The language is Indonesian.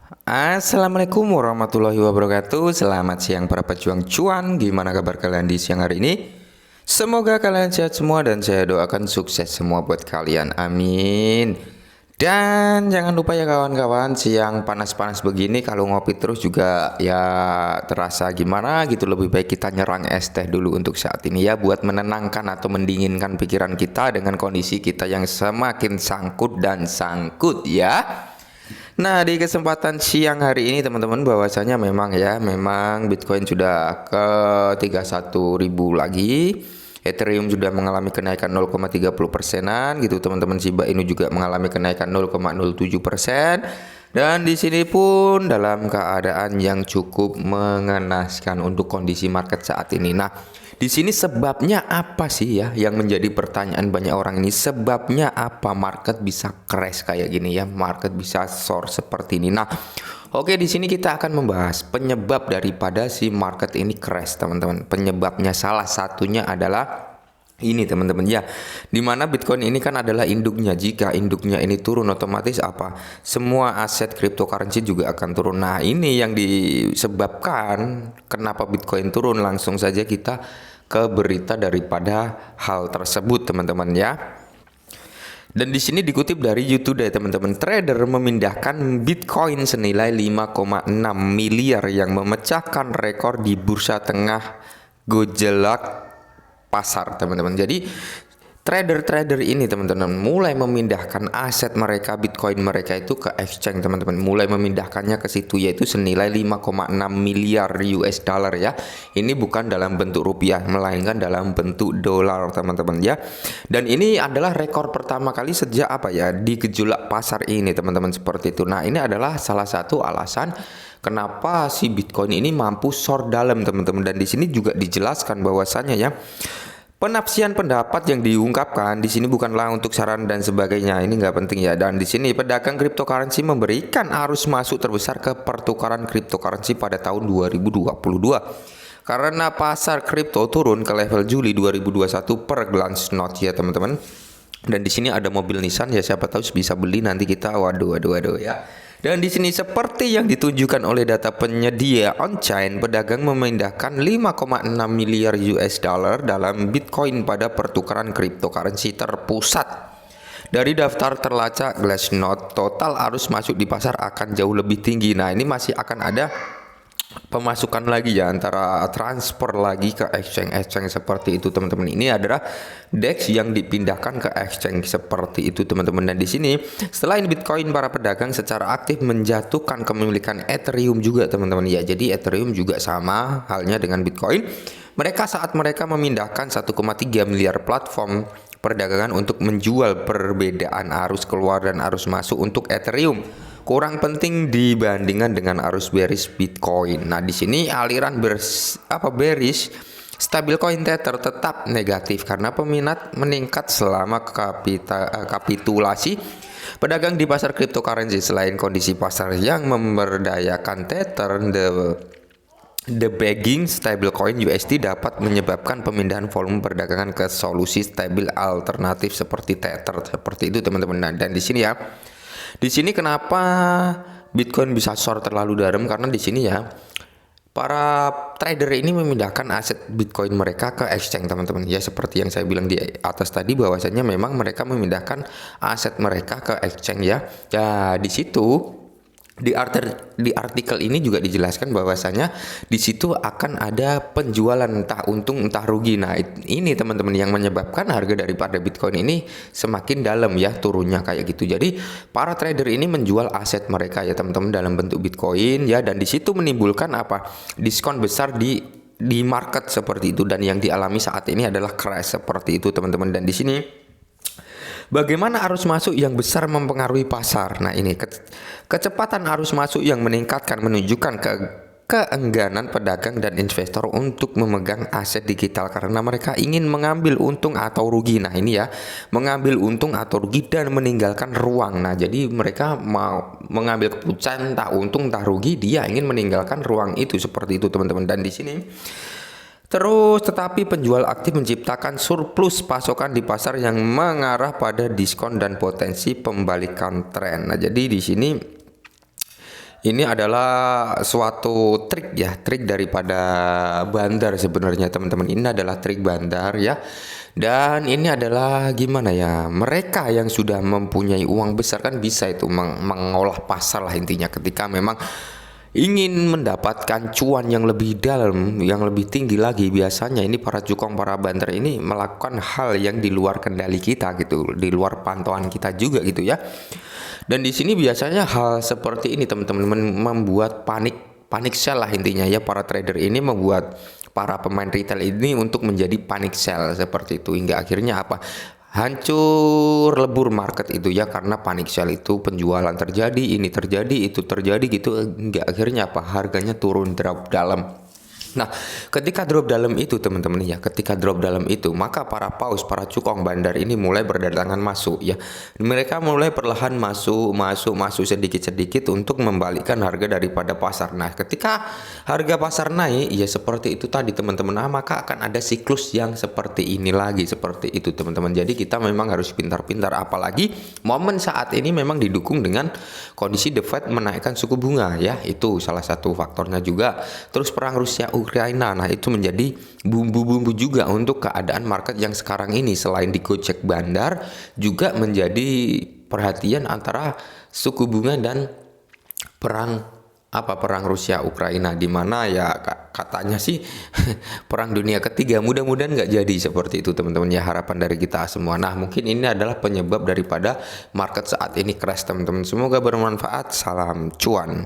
Assalamualaikum warahmatullahi wabarakatuh. Selamat siang para pejuang cuan. Gimana kabar kalian di siang hari ini? Semoga kalian sehat semua dan saya doakan sukses semua buat kalian. Amin. Dan jangan lupa ya kawan-kawan, siang panas-panas begini kalau ngopi terus juga ya terasa gimana gitu. Lebih baik kita nyerang es teh dulu untuk saat ini ya, buat menenangkan atau mendinginkan pikiran kita dengan kondisi kita yang semakin sangkut dan sangkut ya. Nah, di kesempatan siang hari ini teman-teman, bahwasanya memang Bitcoin sudah ke 31.000 lagi. Ethereum sudah mengalami kenaikan 0,30 persenan gitu teman-teman. Shiba Inu juga mengalami kenaikan 0,07%. Dan di sini pun dalam keadaan yang cukup mengenaskan untuk kondisi market saat ini. Nah, di sini sebabnya apa sih ya, yang menjadi pertanyaan banyak orang ini? Sebabnya apa market bisa crash kayak gini ya? Market bisa short seperti ini. Nah, oke, di sini kita akan membahas penyebab daripada si market ini crash, teman-teman. Penyebabnya salah satunya adalah ini teman-teman ya, dimana Bitcoin ini kan adalah induknya. Jika induknya ini turun, otomatis apa? Semua aset cryptocurrency juga akan turun. Nah, ini yang disebabkan kenapa Bitcoin turun. Langsung saja kita ke berita daripada hal tersebut teman-teman ya. Dan di sini dikutip dari YouTube ya teman-teman, trader memindahkan Bitcoin senilai 5,6 miliar yang memecahkan rekor di bursa tengah gejolak pasar teman-teman. Jadi trader-trader ini teman-teman mulai memindahkan aset mereka, Bitcoin mereka itu ke exchange teman-teman. Mulai memindahkannya ke situ, yaitu senilai 5,6 miliar US dollar ya. Ini bukan dalam bentuk rupiah, melainkan dalam bentuk dolar teman-teman ya. Dan ini adalah rekor pertama kali sejak apa ya, di gejolak pasar ini teman-teman, seperti itu. Nah, ini adalah salah satu alasan kenapa si Bitcoin ini mampu short dalam teman-teman. Dan di sini juga dijelaskan bahwasannya ya, penafsiran pendapat yang diungkapkan di sini bukanlah untuk saran dan sebagainya. Ini nggak penting ya. Dan di sini pedagang cryptocurrency memberikan arus masuk terbesar ke pertukaran cryptocurrency pada tahun 2022. Karena pasar kripto turun ke level Juli 2021 per glance note ya teman-teman. Dan di sini ada mobil Nissan ya, siapa tahu bisa beli nanti kita. Waduh ya. Dan di sini seperti yang ditunjukkan oleh data penyedia on-chain, pedagang memindahkan 5,6 miliar US dollar dalam Bitcoin pada pertukaran cryptocurrency terpusat. Dari daftar terlacak Glassnode, total arus masuk di pasar akan jauh lebih tinggi. Nah, ini masih akan ada pemasukan lagi ya, antara transfer lagi ke exchange seperti itu teman-teman. Ini adalah DEX yang dipindahkan ke exchange seperti itu teman-teman. Dan di sini selain Bitcoin, para pedagang secara aktif menjatuhkan kepemilikan Ethereum juga teman-teman ya. Jadi Ethereum juga sama halnya dengan Bitcoin. Saat mereka memindahkan 1,3 miliar platform perdagangan untuk menjual perbedaan arus keluar dan arus masuk untuk Ethereum kurang penting dibandingkan dengan arus bearish Bitcoin. Nah, di sini aliran bearish stablecoin Tether tetap negatif karena peminat meningkat selama kapitulasi pedagang di pasar cryptocurrency. Selain kondisi pasar yang memberdayakan Tether, the begging stablecoin USD dapat menyebabkan pemindahan volume perdagangan ke solusi stabil alternatif seperti Tether, seperti itu teman-teman. Nah, dan di sini ya, di sini kenapa Bitcoin bisa short terlalu dalam, karena di sini ya para trader ini memindahkan aset Bitcoin mereka ke exchange teman-teman ya, seperti yang saya bilang di atas tadi, bahwasanya memang mereka memindahkan aset mereka ke exchange ya. Ya, di situ di artikel ini juga dijelaskan bahwasanya di situ akan ada penjualan entah untung entah rugi. Nah, ini teman-teman yang menyebabkan harga daripada Bitcoin ini semakin dalam ya turunnya kayak gitu. Jadi para trader ini menjual aset mereka ya teman-teman dalam bentuk Bitcoin ya, dan di situ menimbulkan apa, diskon besar di market seperti itu. Dan yang dialami saat ini adalah crash seperti itu teman-teman. Dan di sini bagaimana arus masuk yang besar mempengaruhi pasar. Nah, ini kecepatan arus masuk yang meningkatkan menunjukkan keengganan pedagang dan investor untuk memegang aset digital karena mereka ingin mengambil untung atau rugi. Nah, ini ya, mengambil untung atau rugi dan meninggalkan ruang. Nah, jadi mereka mau mengambil keputusan entah untung entah rugi, dia ingin meninggalkan ruang itu seperti itu teman-teman. Dan di sini terus, tetapi penjual aktif menciptakan surplus pasokan di pasar yang mengarah pada diskon dan potensi pembalikan tren. Nah, jadi di sini ini adalah suatu trik ya, trik daripada bandar sebenarnya teman-teman. Ini adalah trik bandar ya. Dan ini adalah gimana ya? Mereka yang sudah mempunyai uang besar kan bisa itu mengolah pasar lah intinya, ketika memang ingin mendapatkan cuan yang lebih dalam, yang lebih tinggi lagi. Biasanya ini para cukong, para bandar ini melakukan hal yang di luar kendali kita gitu, di luar pantauan kita juga gitu ya. Dan di sini biasanya hal seperti ini teman-teman membuat panik sell lah intinya ya. Para trader ini membuat para pemain retail ini untuk menjadi panik sell seperti itu, hingga akhirnya apa? Hancur lebur market itu ya, karena panik sell itu penjualan terjadi, ini terjadi, itu terjadi gitu, hingga akhirnya apa? Harganya turun, drop dalam. Nah, ketika drop dalam itu teman-teman ya, ketika drop dalam itu, maka para paus, para cukong bandar ini mulai berdatangan masuk ya. Mereka mulai perlahan masuk sedikit-sedikit untuk membalikkan harga daripada pasar. Nah, ketika harga pasar naik, ya seperti itu tadi teman-teman. Maka akan ada siklus yang seperti ini lagi, seperti itu teman-teman. Jadi kita memang harus pintar-pintar, apalagi momen saat ini memang didukung dengan kondisi The Fed menaikkan suku bunga ya. Itu salah satu faktornya juga. Terus perang Rusia Ukraina, nah itu menjadi bumbu-bumbu juga untuk keadaan market yang sekarang ini. Selain digocek bandar, juga menjadi perhatian antara suku bunga dan perang Rusia Ukraina, di mana ya katanya sih perang dunia ketiga. Mudah-mudahan nggak jadi seperti itu teman-teman ya, harapan dari kita semua. Nah, mungkin ini adalah penyebab daripada market saat ini crash teman-teman. Semoga bermanfaat. Salam cuan.